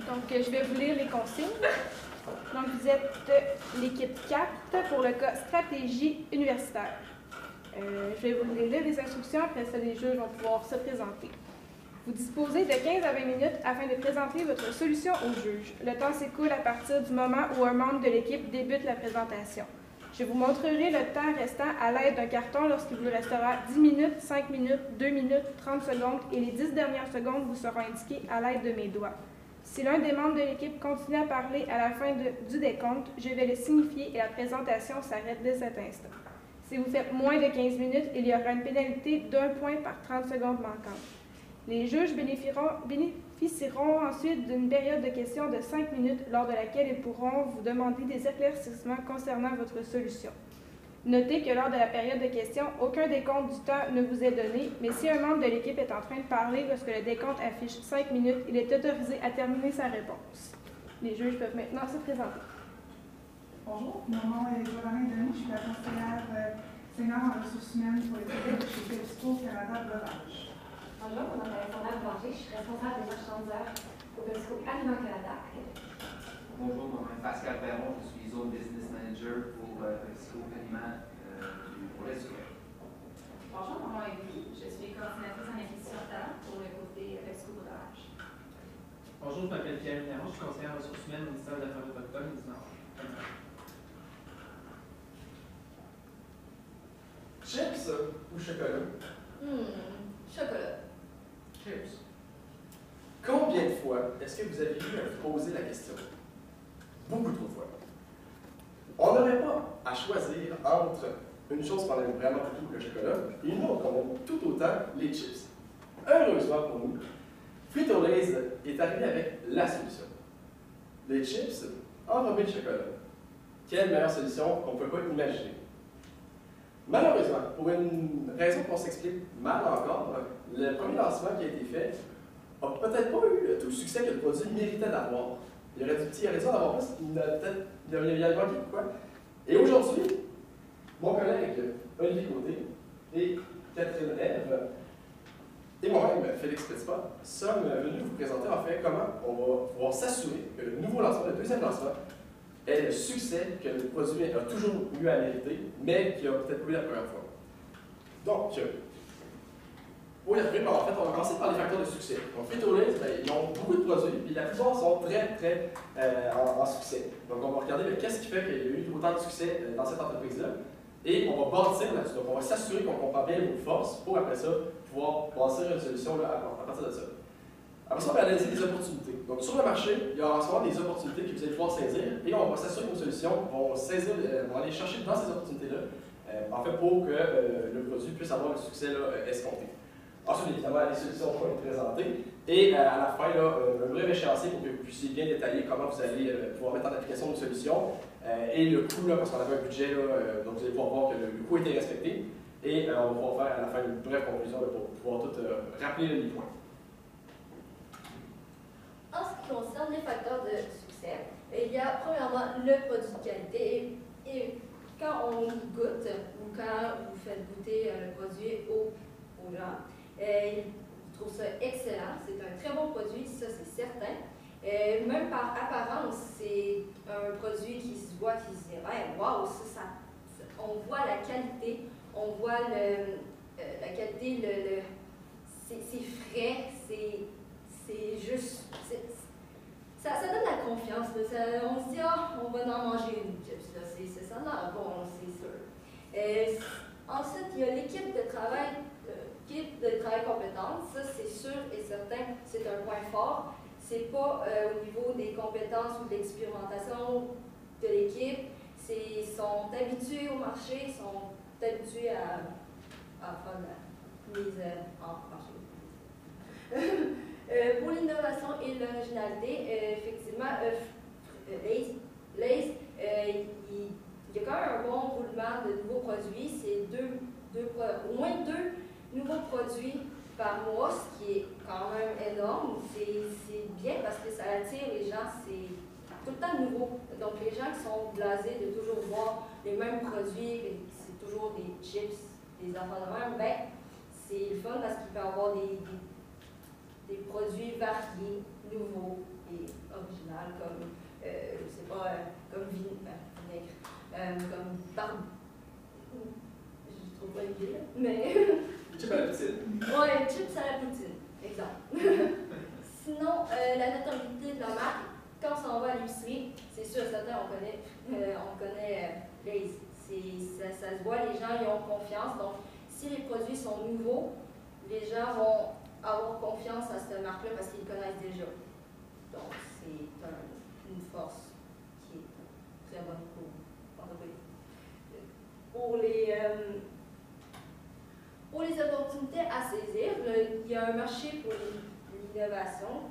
Donc, je vais vous lire les consignes. Donc, vous êtes l'équipe 4 pour le cas stratégie universitaire. Je vais vous lire les instructions, après ça, les juges vont pouvoir se présenter. Vous disposez de 15 à 20 minutes afin de présenter votre solution au juge. Le temps s'écoule à partir du moment où un membre de l'équipe débute la présentation. Je vous montrerai le temps restant à l'aide d'un carton lorsqu'il vous restera 10 minutes, 5 minutes, 2 minutes, 30 secondes et les 10 dernières secondes vous seront indiquées à l'aide de mes doigts. Si l'un des membres de l'équipe continue à parler à la fin du décompte, je vais le signifier et la présentation s'arrête dès cet instant. Si vous faites moins de 15 minutes, il y aura une pénalité d'1 point par 30 secondes manquantes. Les juges bénéficieront ensuite d'une période de questions de 5 minutes lors de laquelle ils pourront vous demander des éclaircissements concernant votre solution. Notez que lors de la période de questions, aucun décompte du temps ne vous est donné, mais si un membre de l'équipe est en train de parler lorsque le décompte affiche 5 minutes, il est autorisé à terminer sa réponse. Les juges peuvent maintenant se présenter. Bonjour, mon nom est Joanne Denis, je suis la conseillère senior en ressources humaines pour les études chez PepsiCo Canada Breuvage. Bonjour, mon nom est Alexandra Boulanger, je suis responsable des marchandises au PepsiCo Aliments Canada. Bonjour, mon nom est Pascal Perron, je suis Zone Business Manager pour PepsiCo Aliments pour l'Est du Québec. Bonjour, mon nom est Vicky, je suis coordinatrice en acquisition de talent pour le côté PepsiCo Breuvage. Bonjour, je m'appelle Pierre Néron, je suis conseillère en ressources humaines au ministère des Affaires autochtones et du Nord. Chips ou chocolat? Chocolat. Chips. Combien de fois est-ce que vous avez eu à vous poser la question? Beaucoup trop de fois. On n'aurait pas à choisir entre une chose qu'on aime vraiment beaucoup, le chocolat, et une autre qu'on aime tout autant, les chips. Heureusement pour nous, Frito-Lay's est arrivé avec la solution. Les chips enrobés de chocolat. Quelle meilleure solution qu'on ne peut pas imaginer? Malheureusement, pour une raison qu'on s'explique mal encore, le premier lancement qui a été fait n'a peut-être pas eu tout le succès que le produit méritait d'avoir. Il aurait dû en avoir plus, il y a manqué quoi. Et aujourd'hui, mon collègue Olivier Côté et Catherine Ève et moi-même, Félix Petitpas, sommes venus vous présenter en fait comment on va pouvoir s'assurer que le nouveau lancement, le deuxième lancement, est le succès que le produit a toujours eu à mériter, mais qui a peut-être pas eu la première fois. Donc, pour y arriver, en fait, on va commencer par les facteurs de succès. Donc, Frito-Lay's, ils ont beaucoup de produits, puis la plupart sont très en succès. Donc, on va regarder qu'est-ce qui fait qu'il y a eu autant de succès dans cette entreprise-là, et on va bâtir là-dessus. Donc, on va s'assurer qu'on comprend bien vos forces pour, après ça, pouvoir bâtir une solution là, à partir de ça. Après ça, on va analyser les opportunités. Donc, sur le marché, il y a en ce moment des opportunités que vous allez pouvoir saisir et on va s'assurer que nos solutions vont aller chercher dans ces opportunités-là, en fait, pour que le produit puisse avoir le succès là, escompté. Ensuite, évidemment, les solutions vont être présentées et à la fin, là, un bref échéancier pour que vous puissiez bien détailler comment vous allez pouvoir mettre en application une solution et le coût, là, parce qu'on avait un budget, là, donc vous allez pouvoir voir que le coût était respecté et on va pouvoir faire à la fin une brève conclusion là, pour pouvoir tout rappeler les points. En ce qui concerne les facteurs de succès, il y a premièrement le produit de qualité. Et quand on goûte ou quand vous faites goûter le produit aux gens, ils trouvent ça excellent. C'est un très bon produit, ça c'est certain. Même par apparence, c'est un produit qui se voit, qui se dit hey, wow, on voit la qualité, on voit la qualité, c'est frais, c'est juste. Ça donne la confiance. On se dit, on va en manger une chips. Ça a l'air bon, c'est sûr. Ensuite, il y a l'équipe de travail compétente. Ça, c'est sûr et certain, c'est un point fort. C'est pas au niveau des compétences ou de l'expérimentation de l'équipe. Ils sont habitués au marché, ils sont habitués à faire la mise en marché. Pour l'innovation et l'originalité, effectivement, Lay's, il y a quand même un bon roulement de nouveaux produits. C'est au moins deux nouveaux produits par mois, ce qui est quand même énorme. C'est bien parce que ça attire les gens, c'est tout le temps nouveau. Donc les gens qui sont blasés de toujours voir les mêmes produits, c'est toujours des chips, des enfants de même, ben c'est le fun parce qu'il peut y avoir des produits variés, nouveaux et originaux, comme, je sais pas, comme vinaigre, comme barbe. Je trouve pas l'idée, là, mais. Chips à la poutine. Ouais, chips à la poutine, exemple. Sinon, la notabilité de la marque, quand on s'en va à l'épicerie, c'est sûr, certains, on connaît Lay's. Ça se voit, les gens y ont confiance. Donc, si les produits sont nouveaux, les gens vont avoir confiance à cette marque-là parce qu'ils connaissent déjà. Donc, c'est une force qui est très bonne pour l'entreprise. Pour les opportunités à saisir, il y a un marché pour l'innovation,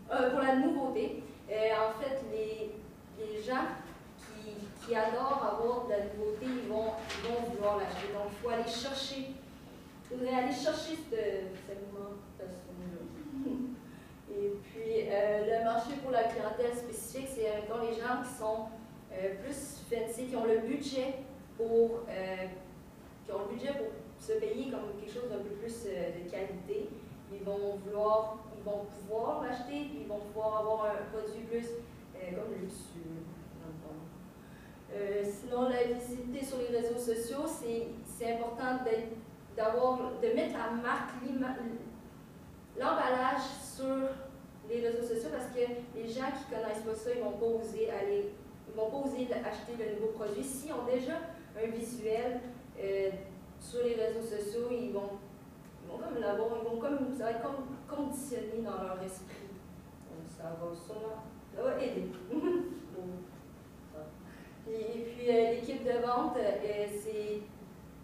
pour la nouveauté. En fait, les gens qui adorent avoir de la nouveauté, ils vont vouloir l'acheter. Donc, il faut aller chercher. Il faudrait aller chercher cette alimentation-là. Et puis, le marché pour la clientèle spécifique, c'est dans les gens qui sont plus fancy, qui ont le budget pour se payer comme quelque chose d'un peu plus de qualité. Ils vont pouvoir l'acheter, puis ils vont pouvoir avoir un produit plus comme luxueux. Sinon, la visibilité sur les réseaux sociaux, c'est important de mettre la marque, l'emballage sur les réseaux sociaux parce que les gens qui ne connaissent pas ça, ils ne vont pas oser acheter le nouveau produit. S'ils ont déjà un visuel sur les réseaux sociaux, ils vont comme l'avoir, ça va être comme conditionné dans leur esprit. Donc ça va aider. Et puis l'équipe de vente,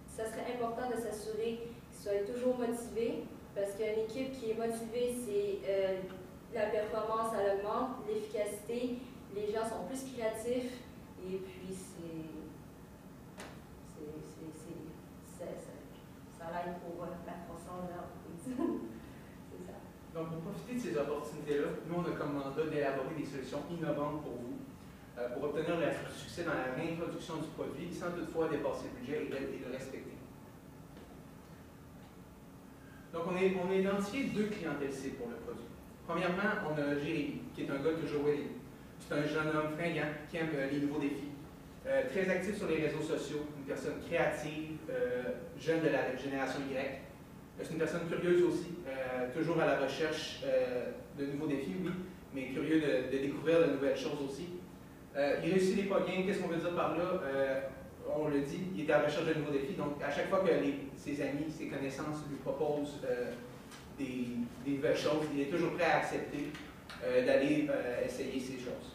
ça serait important de s'assurer qu'ils soient toujours motivés, parce qu'une équipe qui est motivée, c'est la performance, elle augmente, l'efficacité, les gens sont plus créatifs, et puis ça l'aide pour la croissance de l'entreprise. C'est ça. Donc, pour profiter de ces opportunités-là, nous, on a comme mandat d'élaborer des solutions innovantes pour vous, pour obtenir le succès dans la réintroduction du produit, sans toutefois dépasser le budget et le respecter. Donc, on a identifié deux clientèles cibles pour le produit. Premièrement, on a Jérémy, qui est un gars toujours Willy. C'est un jeune homme fringant qui aime les nouveaux défis. Très actif sur les réseaux sociaux, une personne créative, jeune de la génération Y. C'est une personne curieuse aussi, toujours à la recherche de nouveaux défis, oui, mais curieux de découvrir de nouvelles choses aussi. Il réussit les pas bien, qu'est-ce qu'on veut dire par là? On le dit, il est à la recherche de nouveaux défis, donc à chaque fois que ses amis, ses connaissances lui proposent des nouvelles choses, il est toujours prêt à accepter d'aller essayer ces choses.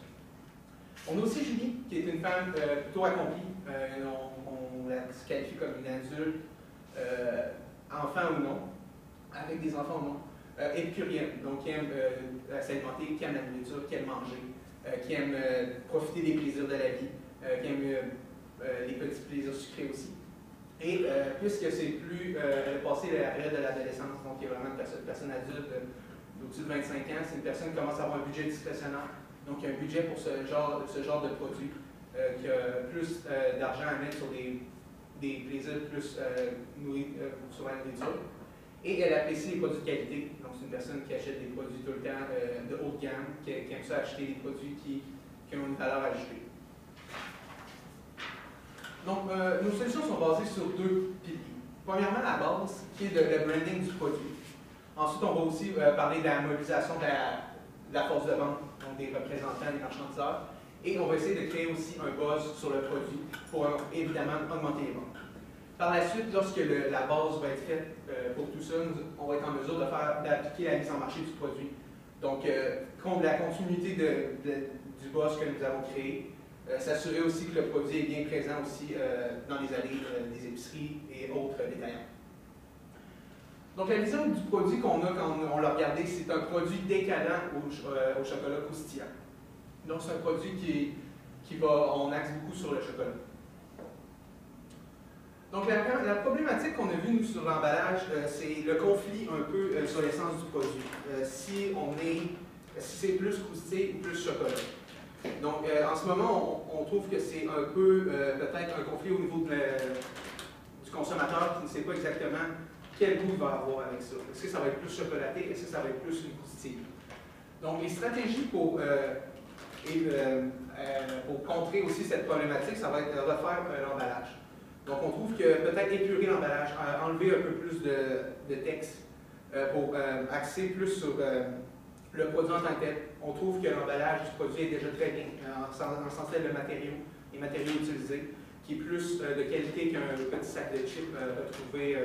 On a aussi Julie, qui est une femme plutôt accomplie. On la qualifie comme une adulte, enfant ou non, avec des enfants ou non, épicurienne, donc qui aime s'alimenter, qui aime la nourriture, qui aime manger, qui aime profiter des plaisirs de la vie, qui aime les petits plaisirs sucrés aussi. Et puisque c'est plus passé la période de l'adolescence, donc il y a vraiment une personne adulte au-dessus de 25 ans, c'est une personne qui commence à avoir un budget discrétionnaire. Donc, il y a un budget pour ce genre de produit qui a plus d'argent à mettre sur des plaisirs plus sur la nourriture. Et elle apprécie les produits de qualité. Donc, c'est une personne qui achète des produits tout le temps de haut de gamme, qui aime ça acheter des produits qui ont une valeur ajoutée. Donc, nos solutions sont basées sur deux piliers. Premièrement, la base, qui est le branding du produit. Ensuite, on va aussi parler de la mobilisation de la force de vente, donc des représentants, des marchandiseurs. Et on va essayer de créer aussi un buzz sur le produit pour évidemment augmenter les ventes. Par la suite, lorsque la base va être faite pour tout ça, on va être en mesure d'appliquer la mise en marché du produit. Donc, la continuité du buzz que nous avons créé, s'assurer aussi que le produit est bien présent aussi dans les allées des épiceries et autres détaillants. Donc, la vision du produit qu'on a quand on l'a regardé, c'est un produit décalant au chocolat croustillant. Donc, c'est un produit on axe beaucoup sur le chocolat. Donc, la problématique qu'on a vue, nous, sur l'emballage, c'est le conflit un peu sur l'essence du produit. Si c'est plus croustillant ou plus chocolat. Donc, en ce moment, on trouve que c'est un peu, peut-être, un conflit au niveau du consommateur qui ne sait pas exactement quel goût il va avoir avec ça. Est-ce que ça va être plus chocolaté? Est-ce que ça va être plus une croustille? Donc, les stratégies pour contrer aussi cette problématique, ça va être refaire l'emballage. Donc, on trouve que peut-être épurer l'emballage, enlever un peu plus de texte pour axer plus sur le produit en tant que tel. On trouve que l'emballage du produit est déjà très bien, en sens de matériaux, les matériaux utilisés, qui est plus de qualité qu'un petit sac de chips retrouvé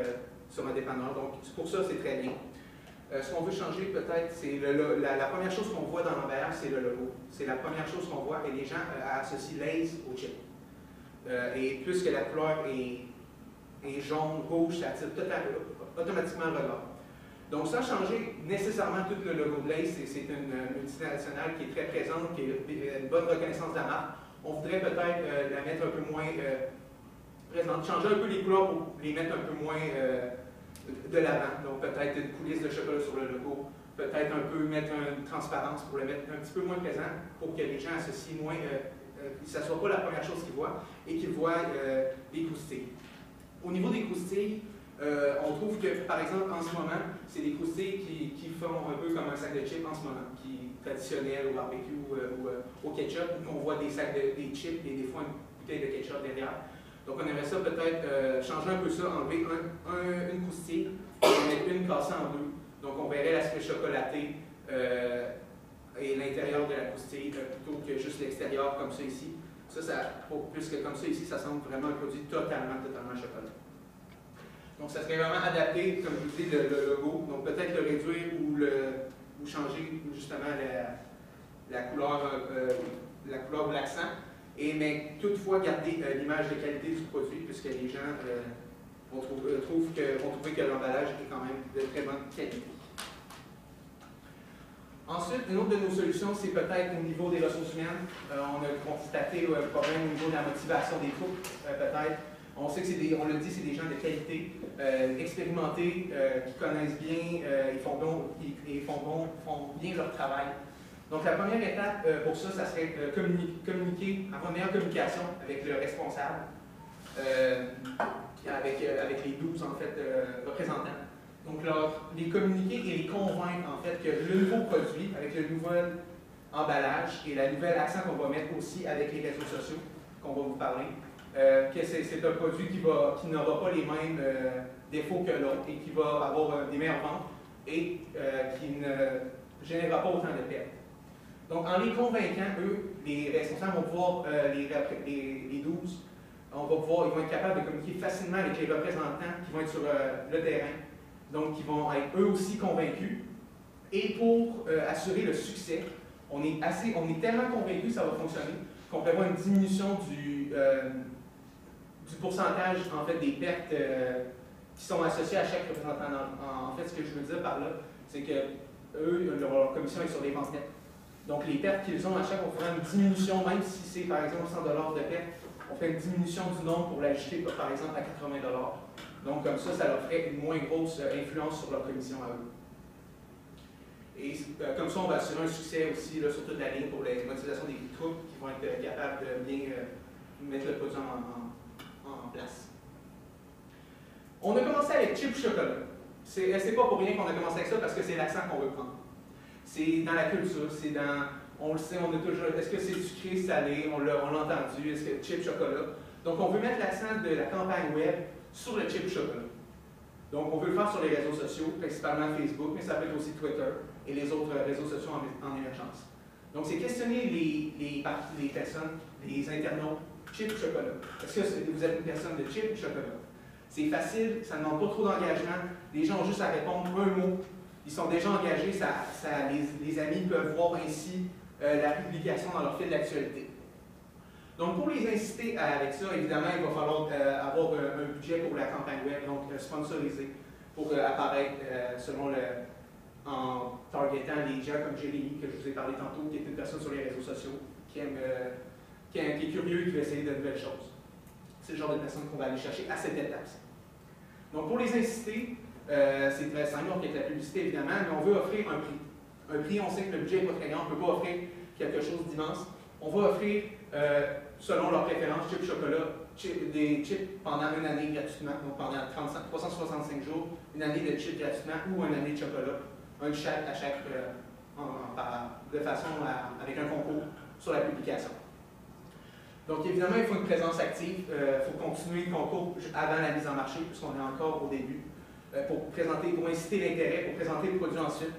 sur un dépanneur. Donc, pour ça, c'est très bien. Ce qu'on veut changer peut-être, c'est la première chose qu'on voit dans l'emballage, c'est le logo. C'est la première chose qu'on voit et les gens associent Lay's au chip. Et plus que la couleur est jaune, rouge, ça attire automatiquement le regard. Donc, sans changer nécessairement tout le logo de Lay's, c'est une multinationale qui est très présente, qui a une bonne reconnaissance de la marque. On voudrait peut-être la mettre un peu moins présente, changer un peu les couleurs pour les mettre un peu moins de l'avant. Donc, peut-être une coulisse de chocolat sur le logo, peut-être un peu mettre une transparence pour le mettre un petit peu moins présent, pour que les gens associent moins, que ça ne soit pas la première chose qu'ils voient, et qu'ils voient des croustilles. Au niveau des croustilles, on trouve que, par exemple, en ce moment, c'est des croustilles qui font un peu comme un sac de chips en ce moment, qui est traditionnel au barbecue ou au ketchup, où on voit des sacs des chips et des fois une bouteille de ketchup derrière. Donc, on aimerait ça peut-être changer un peu ça, enlever une croustille et mettre une cassée en deux. Donc, on verrait l'aspect chocolaté et l'intérieur de la croustille plutôt que juste l'extérieur comme ça ici. Plus que comme ça ici, ça semble vraiment un produit totalement chocolat. Donc, ça serait vraiment adapté, comme je vous dis, le logo. Donc, peut-être le réduire ou changer justement la couleur ou l'accent. Mais toutefois, garder l'image de qualité du produit, puisque les gens vont trouver que l'emballage est quand même de très bonne qualité. Ensuite, une autre de nos solutions, c'est peut-être au niveau des ressources humaines. On a constaté un problème au niveau de la motivation des troupes, peut-être. On sait que on le dit, c'est des gens de qualité, expérimentés, qui connaissent bien, font bien leur travail. Donc, la première étape pour ça, ça serait communiquer, avoir une meilleure communication avec le responsable, avec les 12 en fait, représentants. Donc, les communiquer et les convaincre en fait que le nouveau produit, avec le nouvel emballage et la nouvelle accent qu'on va mettre aussi avec les réseaux sociaux, qu'on va vous parler, que c'est un produit qui n'aura pas les mêmes défauts que l'autre et qui va avoir des meilleures ventes et qui ne générera pas autant de pertes. Donc, en les convainquant, eux, les responsables vont pouvoir, les 12, ils vont être capables de communiquer facilement avec les représentants qui vont être sur le terrain, donc qui vont être eux aussi convaincus. Et pour assurer le succès, on est tellement convaincus que ça va fonctionner qu'on prévoit une diminution du pourcentage en fait, des pertes qui sont associées à chaque représentant. En fait, ce que je veux dire par là, c'est que eux, leur commission est sur les ventes nettes. Donc, les pertes qu'ils ont à chaque, on fera une diminution, même si c'est par exemple 100 $ de perte, on fait une diminution du nombre pour l'ajuster par exemple à 80 $. Donc, comme ça leur ferait une moins grosse influence sur leur commission à eux. Et comme ça, on va assurer un succès aussi là, sur toute la ligne pour la motivation des troupes qui vont être capables de bien mettre le produit en place. On a commencé avec chip chocolat. C'est pas pour rien qu'on a commencé avec ça parce que c'est l'accent qu'on veut prendre. C'est dans la culture, on le sait, on a toujours, est-ce que c'est sucré, salé, on l'a entendu, est-ce que chip chocolat. Donc on veut mettre l'accent de la campagne web sur le chip chocolat. Donc on veut le faire sur les réseaux sociaux, principalement Facebook, mais ça peut être aussi Twitter et les autres réseaux sociaux en émergence. Donc c'est questionner les personnes, les internautes, chip chocolat. Est-ce que vous êtes une personne de chip chocolat? C'est facile, ça ne demande pas trop d'engagement, les gens ont juste à répondre un mot. Ils sont déjà engagés, les amis peuvent voir ainsi la publication dans leur fil d'actualité. Donc, pour les inciter avec ça, évidemment, il va falloir avoir un budget pour la campagne web, donc sponsorisé, pour apparaître en targetant les gens comme Jérémy, que je vous ai parlé tantôt, qui est une personne sur les réseaux sociaux, qui est curieux et qui veut essayer de nouvelles choses. C'est le genre de personnes qu'on va aller chercher à cette étape-ci. Donc, pour les inciter, c'est très simple, on fait la publicité évidemment, mais on veut offrir un prix. Un prix, on sait que le budget n'est pas très grand, on ne peut pas offrir quelque chose d'immense. On va offrir, selon leurs préférences, chips chocolat, des chips pendant une année gratuitement, donc pendant 365 jours, une année de chips gratuitement ou une année de chocolat, un de chaque à chaque, de façon avec un concours sur la publication. Donc évidemment, il faut une présence active, il faut continuer le concours avant la mise en marché, puisqu'on est encore au début, pour inciter l'intérêt, pour présenter le produit ensuite.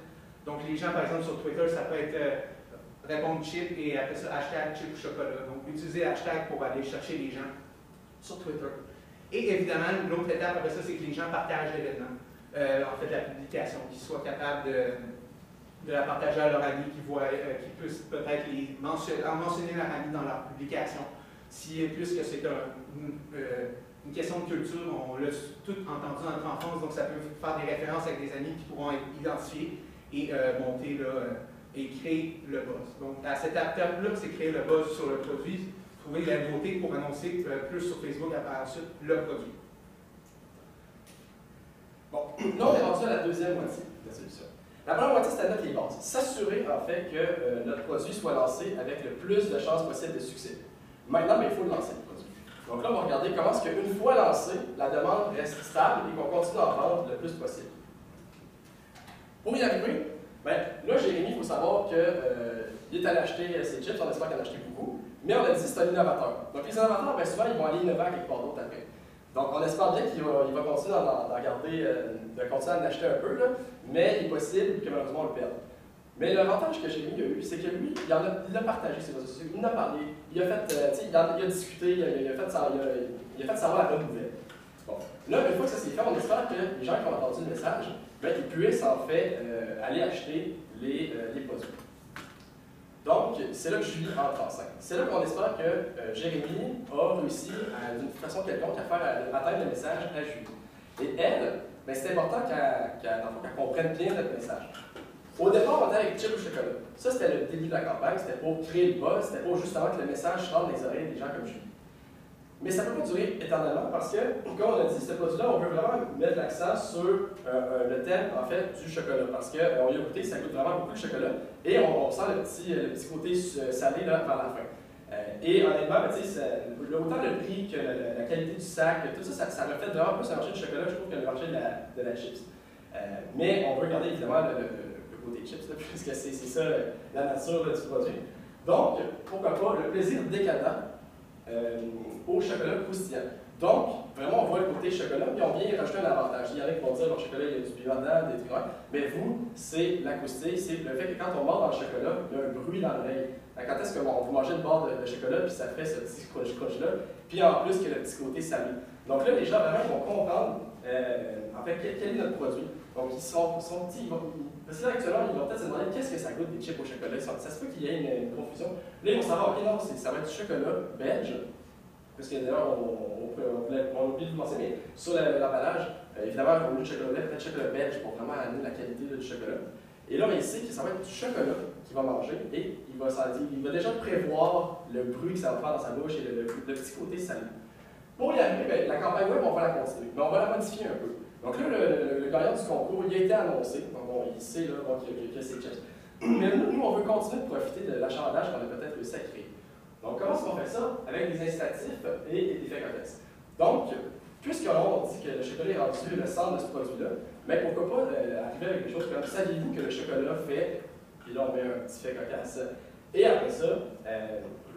Donc les gens, par exemple, sur Twitter, ça peut être répondre chip et après ça, hashtag chip chocolat. Donc utiliser hashtag pour aller chercher les gens sur Twitter. Et évidemment, l'autre étape après ça, c'est que les gens partagent l'événement. En fait, la publication, qu'ils soient capables de la partager à leurs amis, qu'ils puissent peut-être mentionner leurs amis dans leur publication. Puisque c'est une question de culture, on l'a tout entendu dans notre enfance, donc ça peut faire des références avec des amis qui pourront être identifiés et monter là, et créer le buzz. Donc à cette étape-là, c'est créer le buzz sur le produit, trouver la nouveauté pour annoncer plus sur Facebook et par la suite le produit. Bon, là on est rendu à la deuxième moitié de la solution. La première moitié, c'est à mettre les bases. S'assurer en fait que notre produit soit lancé avec le plus de chances possible de succès. Maintenant, il faut le lancer, le produit. Donc là, on va regarder comment est-ce qu'une fois lancé, la demande reste stable et qu'on continue à en vendre le plus possible. Pour y arriver, là, Jérémy, il faut savoir qu'il est allé acheter ses chips, on espère qu'il en a acheté beaucoup, mais on a dit que c'est un innovateur. Donc les innovateurs, souvent, ils vont aller innover à quelque part d'autre après. Donc on espère bien qu'il va continuer de continuer à en acheter un peu, là, mais il est possible que malheureusement on le perde. Mais l'avantage que Jérémy a eu, c'est que lui, il a partagé ses réseaux sociaux, il en a parlé, il a fait, il a discuté, il a fait savoir la bonne nouvelle. Bon. Là, une fois que ça s'est fait, on espère que les gens qui ont entendu le message, ils puissent en fait aller acheter les produits. Donc, c'est là que Julie entre en scène. C'est là qu'on espère que Jérémy a réussi, d'une façon quelconque, à atteindre le message à Julie. Et elle, c'est important qu'elle comprenne bien notre message. Au départ, on était avec chip au chocolat. Ça, c'était le début de la campagne, c'était pour créer le buzz, c'était pour justement que le message rentre dans les oreilles des gens comme Julie. Mais ça ne peut pas durer éternellement parce que, comme on a dit, ce produit-là, on veut vraiment mettre l'accent sur le thème, en fait, du chocolat. Parce qu'on y a goûté, ça goûte vraiment beaucoup le chocolat. Et on sent le petit côté salé là, vers la fin. Et honnêtement, autant le prix que la qualité du sac, tout ça reflète vraiment plus le marché du chocolat, je trouve, que le marché de la chips. Mais on veut garder évidemment le côté chips, là, puisque c'est ça la nature du produit. Donc, pourquoi pas le plaisir décadent au chocolat croustillant. Donc, vraiment, on voit le côté chocolat, puis on vient rajouter un avantage. Il y en a qui vont dire que le chocolat, il y a du piment dedans, des trucs, mais vous, c'est l'acoustique, c'est le fait que quand on mord dans le chocolat, il y a un bruit dans l'oreille. Quand est-ce que vous mangez une barre de chocolat, puis ça fait ce petit crunch-crunch-là, puis en plus, il y a le petit côté salé. Donc là, les gens vraiment vont comprendre, en fait, quel est notre produit. Donc, ils sont petits, parce que là, actuellement, ils vont peut-être se demander qu'est-ce que ça goûte des chips au chocolat. Ça se peut qu'il y ait une confusion. Là, ils vont savoir, ok, non, ça va être du chocolat belge, parce que d'ailleurs, on oublie de vous mentionner, mais sur l'emballage, évidemment, au lieu de chocolat lait, peut-être chocolat belge pour vraiment amener la qualité du chocolat. Et là, il sait que ça va être du chocolat qu'il va manger et il va déjà prévoir le bruit que ça va faire dans sa bouche et le petit côté salé. Pour y arriver, la campagne web, on va la continuer, mais on va la modifier un peu. Donc là, le gagnant du concours, il a été annoncé, donc il sait qu'il y a ses chips. Mais nous, on veut continuer de profiter de l'achalandage qu'on a peut-être réussi à créer. Donc, comment est-ce qu'on fait ça? Avec des incitatifs et des effets cocasses. Donc, puisqu'on dit que le chocolat est rendu le centre de ce produit-là, mais pourquoi pas arriver avec des choses comme saviez-vous que le chocolat fait, puis là on met un petit fait cocasse, et après ça,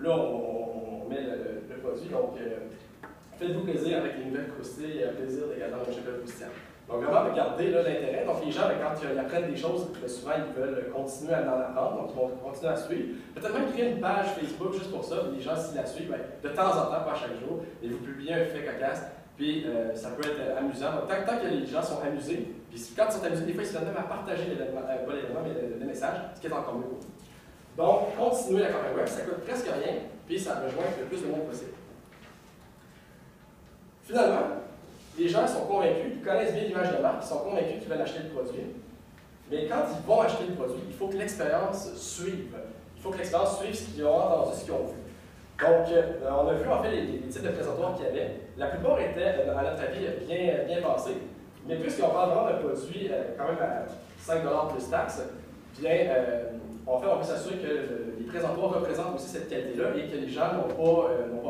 là on met le produit, donc faites-vous plaisir avec les nouvelles croustilles, plaisir décadent au chocolat croustillant. Donc vraiment, regardez l'intérêt. Donc les gens, quand ils apprennent des choses, souvent ils veulent continuer à en apprendre, donc ils vont continuer à suivre. Peut-être même créer une page Facebook juste pour ça, les gens s'ils la suivent, de temps en temps, pas chaque jour, et vous publiez un fait cocasse, puis ça peut être amusant. Donc, tant que les gens sont amusés, puis quand ils sont amusés, des fois ils se donnent même à partager l'événement, pas l'événement, mais le message, ce qui est encore mieux. Donc, continuez la campagne web, ça coûte presque rien, puis ça rejoint le plus de monde possible. Finalement, les gens sont convaincus, ils connaissent bien l'image de marque, ils sont convaincus qu'ils veulent acheter le produit. Mais quand ils vont acheter le produit, il faut que l'expérience suive. Il faut que l'expérience suive ce qu'ils ont entendu, ce qu'ils ont vu. Donc, on a vu en fait les types de présentoirs qu'il y avait. La plupart étaient, à notre avis, bien pensés. Mais puisqu'on parle vraiment d'un produit quand même à 5 $ plus taxes, bien, on peut s'assurer que les présentoirs représentent aussi cette qualité-là et que les gens n'ont pas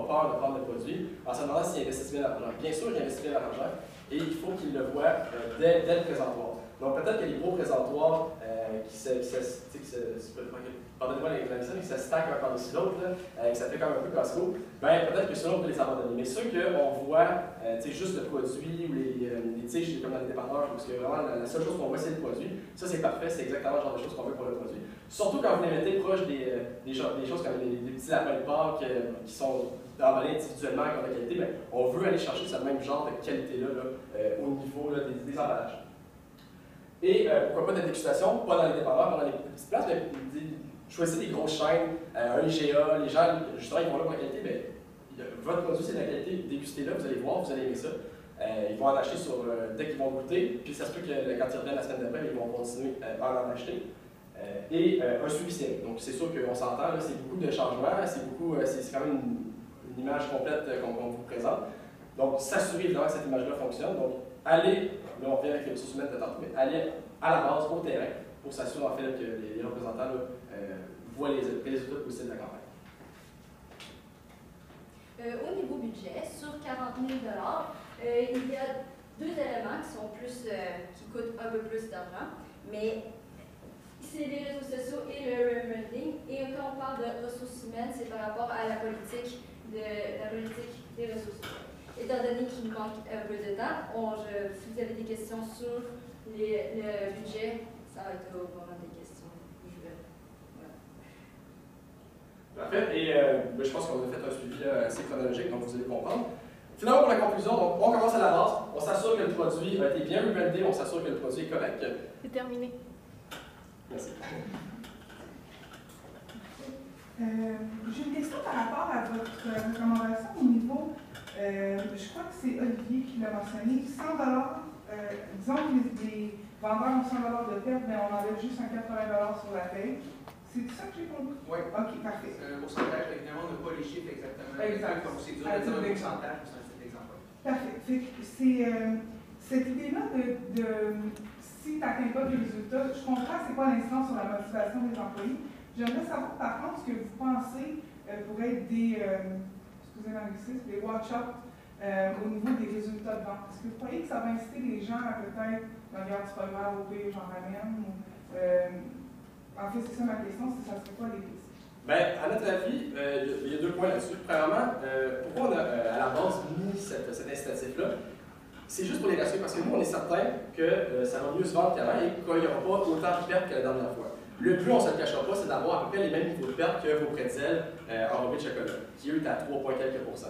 peur de prendre le produit en se demandant s'ils investissent bien l'argent. Bien sûr, ils investissent bien l'argent et il faut qu'ils le voient dès le présentoir. Donc peut-être que les gros présentoirs pardonnez-moi l'expression, qui se stackent un par-dessus l'autre, que ça fait comme un peu Costco, ben peut-être que ceux-là, on peut les abandonner. Mais ceux qu'on voit juste le produit ou les tiges comme dans les dépanneurs, parce que vraiment la seule chose qu'on voit, c'est le produit, ça c'est parfait, c'est exactement le genre de choses qu'on veut pour le produit. Surtout quand vous les mettez proche des choses comme les petits lapins de Pâques qui sont emballés individuellement avec de qualité, ben, on veut aller chercher ce même genre de qualité-là au niveau des emballages. Et pourquoi pas de dégustation, pas dans les dépanneurs, pas dans les petites places, mais choisissez des grosses chaînes, un IGA, les gens, justement, ils vont là pour la qualité, mais votre produit, c'est de la qualité, dégustez-là, vous allez voir, vous allez aimer ça. Ils vont en acheter dès qu'ils vont goûter, puis ça se peut que quand ils reviennent la semaine d'après, ils vont continuer à en acheter. Et un suivi serré. Donc c'est sûr qu'on s'entend, c'est beaucoup de changements, c'est quand même une image complète qu'on vous présente. Donc s'assurer évidemment que cette image-là fonctionne. Donc allez, là on revient avec les ressources humaines de tantôt, mais allez à la base, au terrain, pour s'assurer en fait que les représentants voient les résultats possibles de la campagne. Au niveau budget, sur 40 000 il y a deux éléments qui coûtent un peu plus d'argent, mais c'est les réseaux sociaux et le rebranding. Et quand on parle de ressources humaines, c'est par rapport à la politique des réseaux sociaux. Étant donné qu'il nous manque un peu de temps, si vous avez des questions sur le budget, ça va être au moment des questions. Parfait. Et je pense qu'on a fait un suivi assez chronologique, donc vous allez comprendre. Finalement, pour la conclusion, donc, on commence à la base, on s'assure que le produit a été bien rebrandé, on s'assure que le produit est correct. C'est terminé. Merci. J'ai une question par rapport à votre recommandation au niveau, je crois que c'est Olivier qui l'a mentionné, 100 disons que les vendeurs ont 100 de perte, mais on enlève juste un 80 sur la paye. C'est ça que j'ai compris? Oui. OK, parfait. C'est un pourcentage, évidemment, on n'a pas les chiffres exactement. Exact. Comme c'est dur de dire un pourcentage, c'est un cet exemple. Parfait. C'est cette idée-là si tu n'atteins pas de résultats, je comprends c'est quoi l'incidence sur la motivation des employés. J'aimerais savoir par contre ce que vous pensez pourrait être excusez l'anglicisme, des watch-out au niveau des résultats de vente. Est-ce que vous croyez que ça va inciter les gens à peut-être, regarde, c'est pas grave, au pire, j'en ramène? En fait, c'est ça ma question, ça serait quoi les risques? Bien, à notre avis, il y a deux points là-dessus. Premièrement, pourquoi on a à la base mis cet incitatif-là? C'est juste pour les rassurer parce que nous, on est certain que ça va mieux se vendre qu'avant et qu'il n'y aura pas autant de pertes que la dernière fois. Le but, on ne se le cachera pas, c'est d'avoir à peu près les mêmes niveaux de pertes que vos pretzels enrobés de chocolat, qui eux est à 3, quelques %.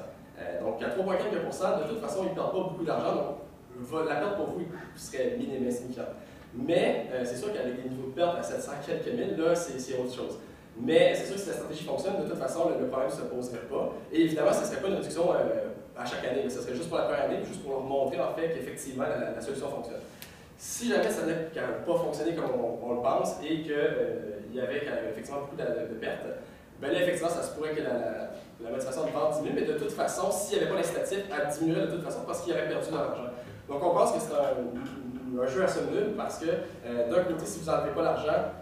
Donc, à 3, quelques %, de toute façon, ils ne perdent pas beaucoup d'argent, donc la perte pour vous serait minime, insignifiante. Mais c'est sûr qu'avec des niveaux de perte à 700 quelques mille, là, c'est autre chose. Mais c'est sûr que si la stratégie fonctionne, de toute façon, le problème ne se poserait pas. Et évidemment, ce ne serait pas une réduction à chaque année, mais ce serait juste pour la première année, juste pour leur montrer en fait qu'effectivement la solution fonctionne. Si jamais ça n'avait pas fonctionné comme on le pense et qu'il y avait effectivement beaucoup de pertes, bien là, effectivement, ça se pourrait que la motivation de vente diminue, mais de toute façon, s'il n'y avait pas l'incitatif, elle diminuerait de toute façon parce qu'il aurait perdu de l'argent. Donc on pense que c'est un jeu à somme nulle parce que d'un côté, si vous n'enlevez pas l'argent,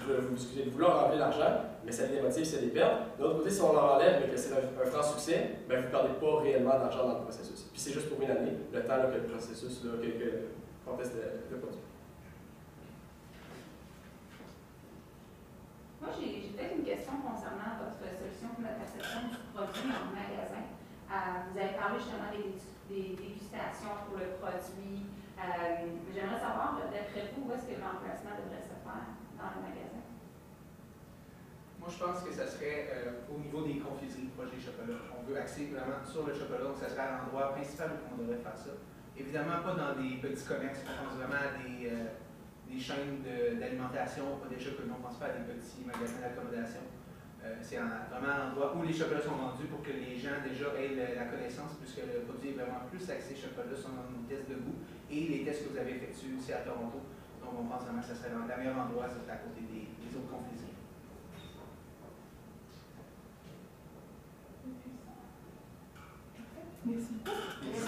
vous leur enlevez l'argent, mais ça les démotive, c'est des pertes. De l'autre côté, si on leur enlève mais que c'est un franc succès, ben vous ne perdez pas réellement d'argent dans le processus. Puis c'est juste pour une année, le temps que le processus, qu'on teste le produit. Moi, j'ai peut-être une question concernant votre solution pour la perception du produit en magasin. Vous avez parlé justement des dégustations pour le produit. J'aimerais savoir, d'après vous, où est-ce que l'emplacement devrait se faire dans le magasin? Moi, je pense que ça serait au niveau des confiseries proches des chocolats. On veut axer vraiment sur le chocolat, donc ça serait à l'endroit principal où on devrait faire ça. Évidemment, pas dans des petits commerces, on pense vraiment à des chaînes d'alimentation, pas des chocolats, on pense pas à des petits magasins d'accommodation. C'est vraiment à l'endroit où les chocolats sont vendus pour que les gens déjà aient la connaissance, puisque le produit est vraiment plus axé chocolat selon nos tests de goût et les tests que vous avez effectués aussi à Toronto. Donc on pense vraiment que ça serait le meilleur endroit, ça serait à côté des autres confiseries. Merci beaucoup.